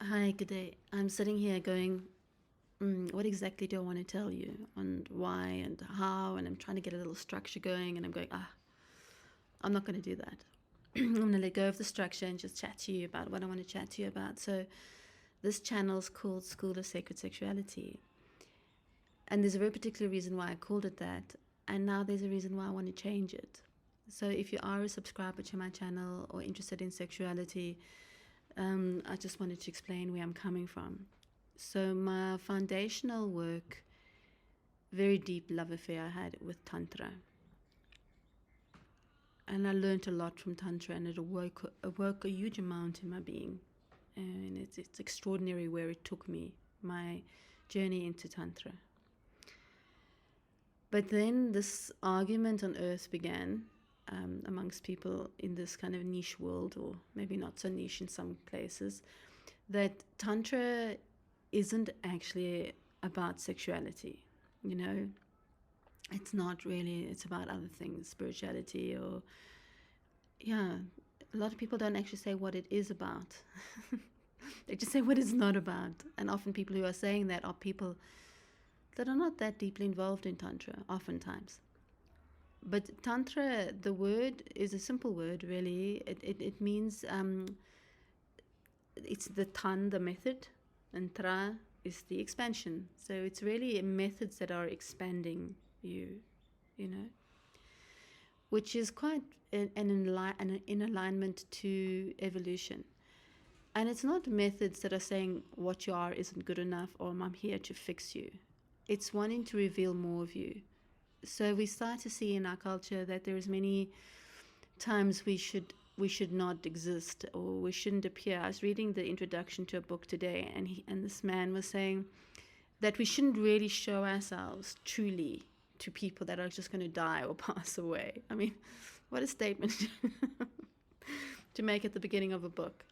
Hi, good day. I'm sitting here going, what exactly do I want to tell you and why and how? And I'm trying to get a little structure going, and I'm going, I'm not going to do that. I'm going to let go of the structure and just chat to you about what I want to chat to you about. So, this channel's called School of Sacred Sexuality. And there's a very particular reason why I called it that. And now there's a reason why I want to change it. So, if you are a subscriber to my channel or interested in sexuality, I just wanted to explain where I'm coming from. So, my foundational work, very deep love affair I had with Tantra. And I learned a lot from Tantra, and it awoke a huge amount in my being. And it's extraordinary where it took me, my journey into Tantra. But then this argument on earth began amongst people in this kind of niche world, or maybe not so niche in some places, that Tantra isn't actually about sexuality, you know? It's not really, it's about other things, spirituality, or, yeah, a lot of people don't actually say what it is about. They just say what it's not about. And often people who are saying that are people that are not that deeply involved in Tantra, oftentimes. But Tantra, the word is a simple word, really. It means it's the tan, the method, and tra is the expansion. So it's really methods that are expanding you, you know, which is quite in alignment to evolution. And it's not methods that are saying what you are isn't good enough, or I'm here to fix you. It's wanting to reveal more of you. So we start to see in our culture that there's many times we should not exist, or we shouldn't appear. I was reading the introduction to a book today, and this man was saying that we shouldn't really show ourselves truly to people that are just going to die or pass away. I mean, what a statement to make at the beginning of a book.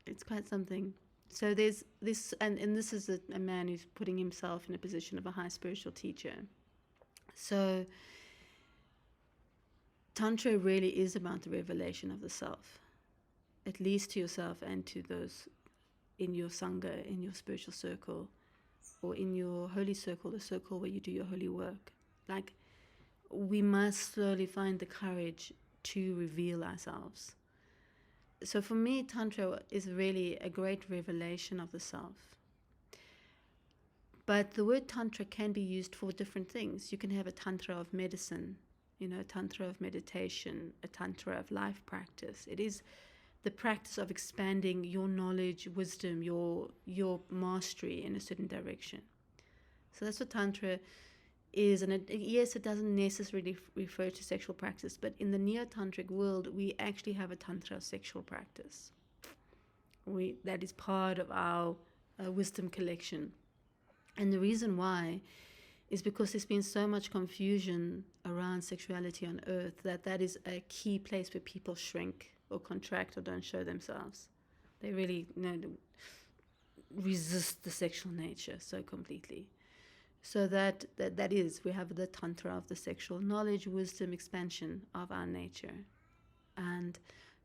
It's quite something. So there's this, and this is a man who's putting himself in a position of a high spiritual teacher. So Tantra really is about the revelation of the self, at least to yourself and to those in your Sangha, in your spiritual circle, or in your holy circle, the circle where you do your holy work. Like, we must slowly find the courage to reveal ourselves. So for me, Tantra is really a great revelation of the self. But the word Tantra can be used for different things. You can have a Tantra of medicine, a Tantra of meditation, a Tantra of life practice. It is the practice of expanding your knowledge, wisdom, your mastery in a certain direction. So that's what Tantra is. And yes, it doesn't necessarily refer to sexual practice, but in the neo-tantric world, we actually have a Tantra of sexual practice. That is part of our wisdom collection. And the reason why is because there's been so much confusion around sexuality on earth that is a key place where people shrink or contract or don't show themselves. They really resist the sexual nature so completely. So that is, we have the Tantra of the sexual knowledge, wisdom, expansion of our nature. And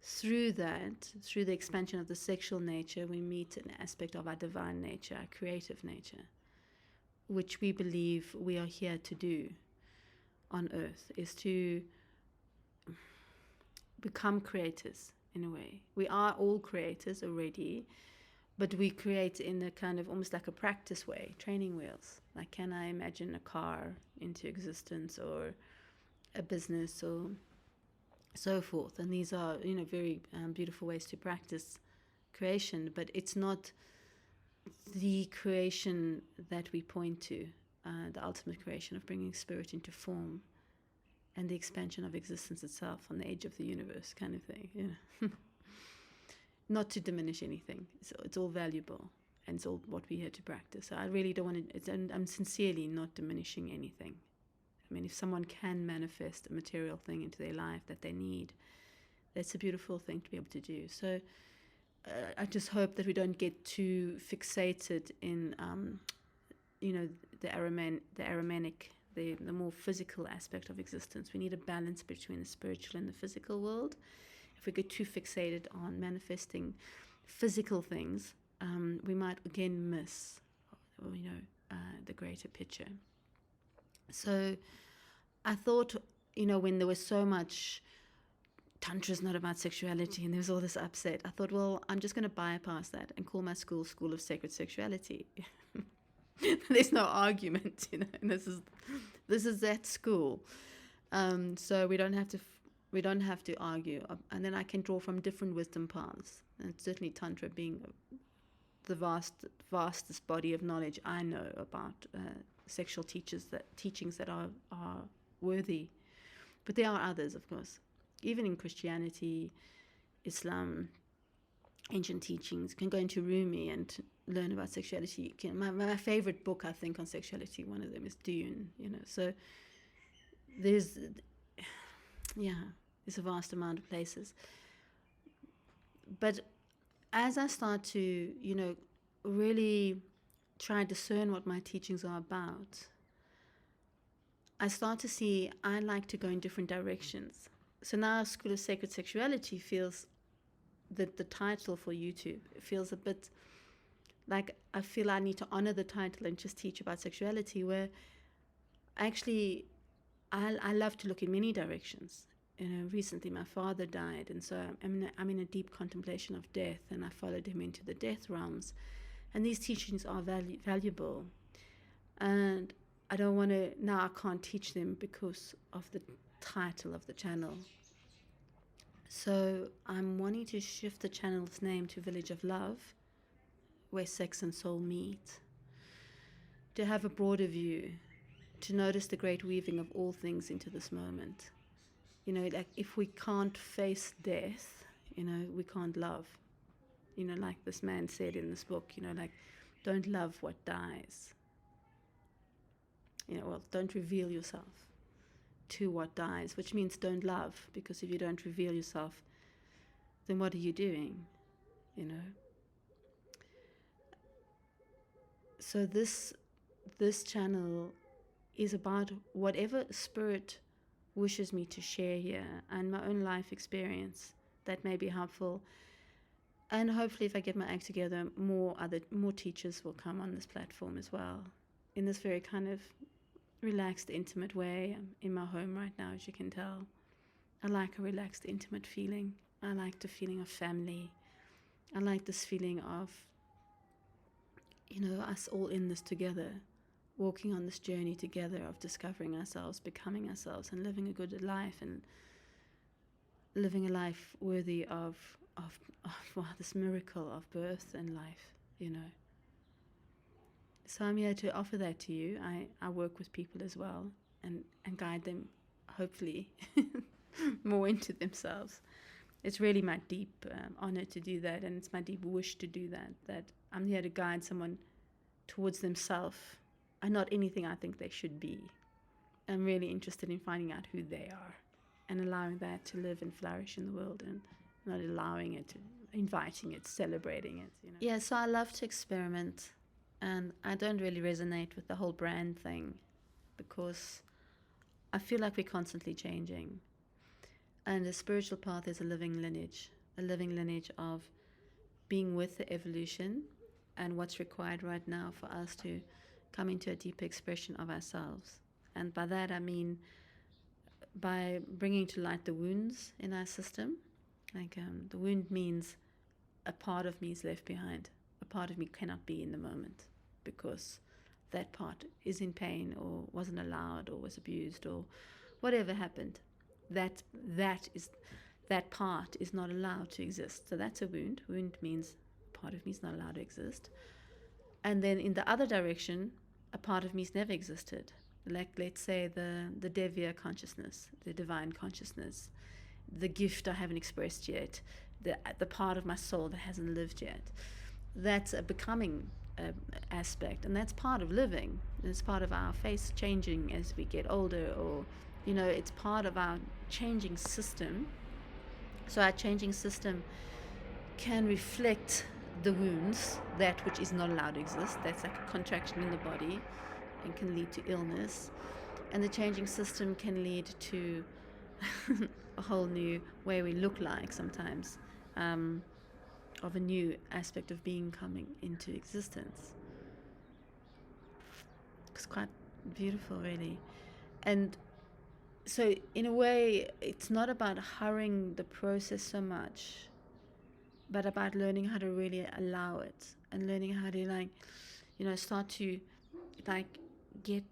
through that, through the expansion of the sexual nature, we meet an aspect of our divine nature, our creative nature, which we believe we are here to do on earth, is to become creators in a way. We are all creators already, but we create in a kind of almost like a practice way, training wheels. Like, can I imagine a car into existence, or a business, or so forth? And these are, very beautiful ways to practice creation, but it's not the creation that we point to, the ultimate creation of bringing spirit into form and the expansion of existence itself on the edge of the universe kind of thing. Not to diminish anything. It's all valuable, and it's all what we're here to practice. So I really don't want to, I'm sincerely not diminishing anything. I mean, if someone can manifest a material thing into their life that they need, that's a beautiful thing to be able to do. So I just hope that we don't get too fixated in, the Ahrimanic, the more physical aspect of existence. We need a balance between the spiritual and the physical world. If we get too fixated on manifesting physical things, we might again miss, the greater picture. So I thought, when there was so much Tantra is not about sexuality and there was all this upset, I thought, well, I'm just going to bypass that and call my school School of Sacred Sexuality. There's no argument, and this is that school. So we don't have to argue, and then I can draw from different wisdom paths, and certainly Tantra being the vastest body of knowledge I know about sexual teachings that are worthy. But there are others, of course. Even in Christianity, Islam, ancient teachings, you can go into Rumi and learn about sexuality. My favorite book, I think, on sexuality, one of them is Dune. So there's a vast amount of places. But as I start to, really try and discern what my teachings are about, I start to see I like to go in different directions. So now School of Sacred Sexuality feels that the title for YouTube feels a bit like I feel I need to honor the title and just teach about sexuality, where actually I love to look in many directions. Recently my father died, and so I'm in a deep contemplation of death, and I followed him into the death realms. And these teachings are valuable. And I don't want to, now I can't teach them because of the title of the channel. So I'm wanting to shift the channel's name to Village of Love, where sex and soul meet, to have a broader view, to notice the great weaving of all things into this moment. Like if we can't face death, we can't love. Like this man said in this book, like, don't love what dies. Don't reveal yourself to what dies, which means don't love, because if you don't reveal yourself, then what are you doing? So this channel is about whatever spirit wishes me to share here, and my own life experience that may be helpful. And hopefully, if I get my act together, more teachers will come on this platform as well, in this very kind of relaxed, intimate way. I'm in my home right now, as you can tell. I like a relaxed, intimate feeling. I like the feeling of family. I like this feeling of, us all in this together, walking on this journey together of discovering ourselves, becoming ourselves, and living a good life, and living a life worthy of this miracle of birth and life, So I'm here to offer that to you. I work with people as well, and guide them, hopefully, more into themselves. It's really my deep honor to do that, and it's my deep wish to do that I'm here to guide someone towards themselves, and not anything I think they should be. I'm really interested in finding out who they are and allowing that to live and flourish in the world, and not allowing it, inviting it, celebrating it. Yeah, so I love to experiment, and I don't really resonate with the whole brand thing, because I feel like we're constantly changing. And the spiritual path is a living lineage of being with the evolution and what's required right now for us to come into a deeper expression of ourselves. And by that I mean by bringing to light the wounds in our system. Like the wound means a part of me is left behind. A part of me cannot be in the moment because that part is in pain, or wasn't allowed, or was abused, or whatever happened. That part is not allowed to exist. So that's a wound. Wound means part of me is not allowed to exist. And then in the other direction, a part of me's never existed. Like, let's say the Devya consciousness, the divine consciousness, the gift I haven't expressed yet, the part of my soul that hasn't lived yet. That's a becoming aspect, and that's part of living. It's part of our face changing as we get older, or it's part of our changing system. So our changing system can reflect the wounds, that which is not allowed to exist. That's like a contraction in the body and can lead to illness. And the changing system can lead to a whole new way we look like sometimes. of a new aspect of being coming into existence. It's quite beautiful, really. And so in a way, it's not about hurrying the process so much, but about learning how to really allow it, and learning how to, like, start to, like, get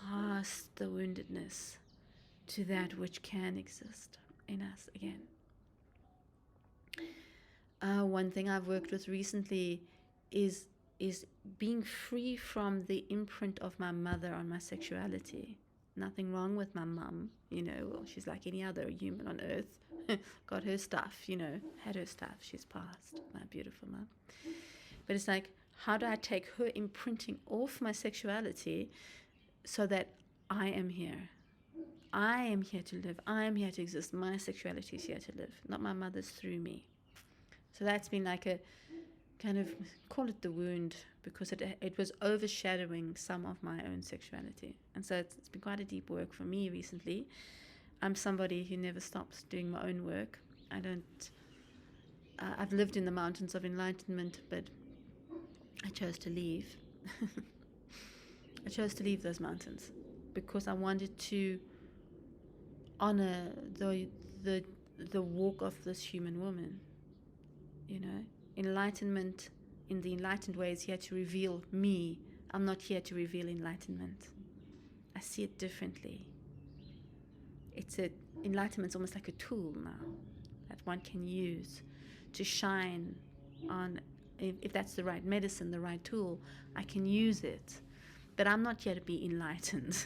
past the woundedness to that which can exist in us again. One thing I've worked with recently is being free from the imprint of my mother on my sexuality. Nothing wrong with my mum, well, she's like any other human on earth. Got her stuff, had her stuff. She's passed, my beautiful mum. But it's like, how do I take her imprinting off my sexuality so that I am here? I am here to live. I am here to exist. My sexuality is here to live, not my mother's through me. So that's been like a kind of, call it the wound, because it was overshadowing some of my own sexuality. And so it's been quite a deep work for me recently. I'm somebody who never stops doing my own work. I've lived in the mountains of enlightenment, but I chose to leave. I chose to leave those mountains because I wanted to honor the walk of this human woman. Enlightenment, in the enlightened way, is here to reveal me. I'm not here to reveal enlightenment. I see it differently. Enlightenment's almost like a tool now that one can use to shine on. If that's the right medicine, the right tool, I can use it. But I'm not here to be enlightened.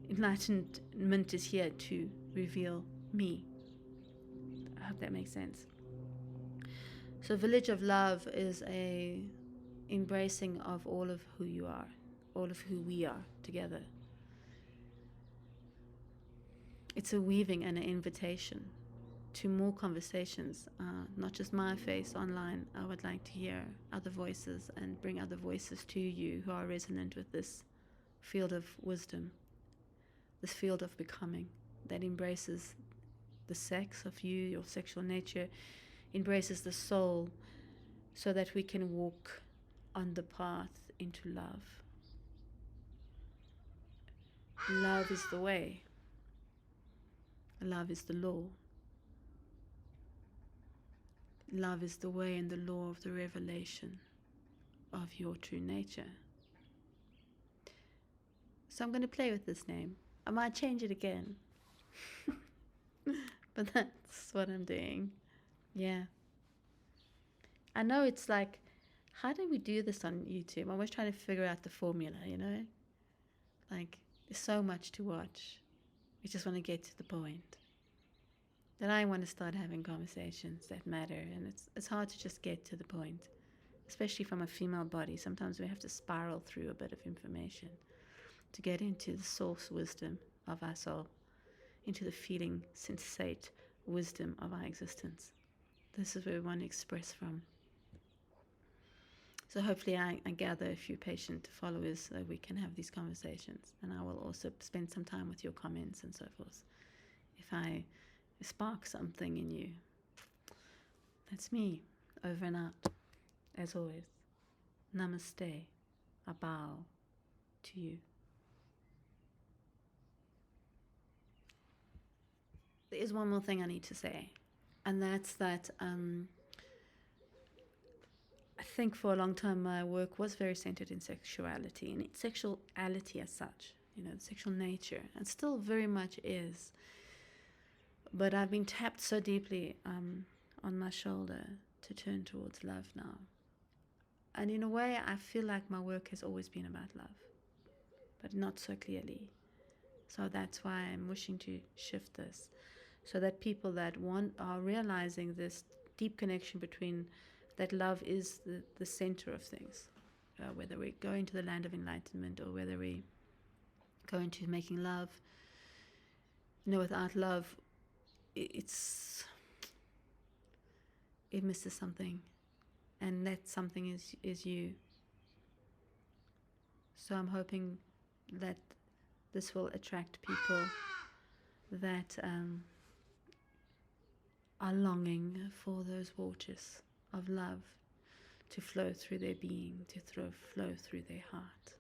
Enlightenment is here to reveal me. I hope that makes sense. So Village of Love is a embracing of all of who you are, all of who we are together. It's a weaving and an invitation to more conversations, not just my face online. I would like to hear other voices and bring other voices to you who are resonant with this field of wisdom, this field of becoming that embraces the sex of you, your sexual nature, embraces the soul, so that we can walk on the path into love. Love is the way. Love is the law. Love is the way and the law of the revelation of your true nature. So I'm going to play with this name. I might change it again. But that's what I'm doing. Yeah. I know it's like, how do we do this on YouTube? I'm always trying to figure out the formula, Like, there's so much to watch. We just want to get to the point. Then I want to start having conversations that matter, and it's hard to just get to the point, especially from a female body. Sometimes we have to spiral through a bit of information to get into the source wisdom of our soul, into the feeling, sensate wisdom of our existence. This is where we want to express from. So hopefully I gather a few patient followers so we can have these conversations. And I will also spend some time with your comments and so forth. If I spark something in you. That's me, over and out. As always, namaste. I bow to you. There is one more thing I need to say. And that's that I think for a long time my work was very centered in sexuality and sexuality as such, sexual nature, and still very much is. But I've been tapped so deeply on my shoulder to turn towards love now. And in a way, I feel like my work has always been about love, but not so clearly. So that's why I'm wishing to shift this, so that people that are realizing this deep connection between that love is the center of things, whether we go into the land of enlightenment or whether we go into making love. Without love, it misses something, and that something is you. So I'm hoping that this will attract people that are longing for those waters of love to flow through their being, to flow through their heart.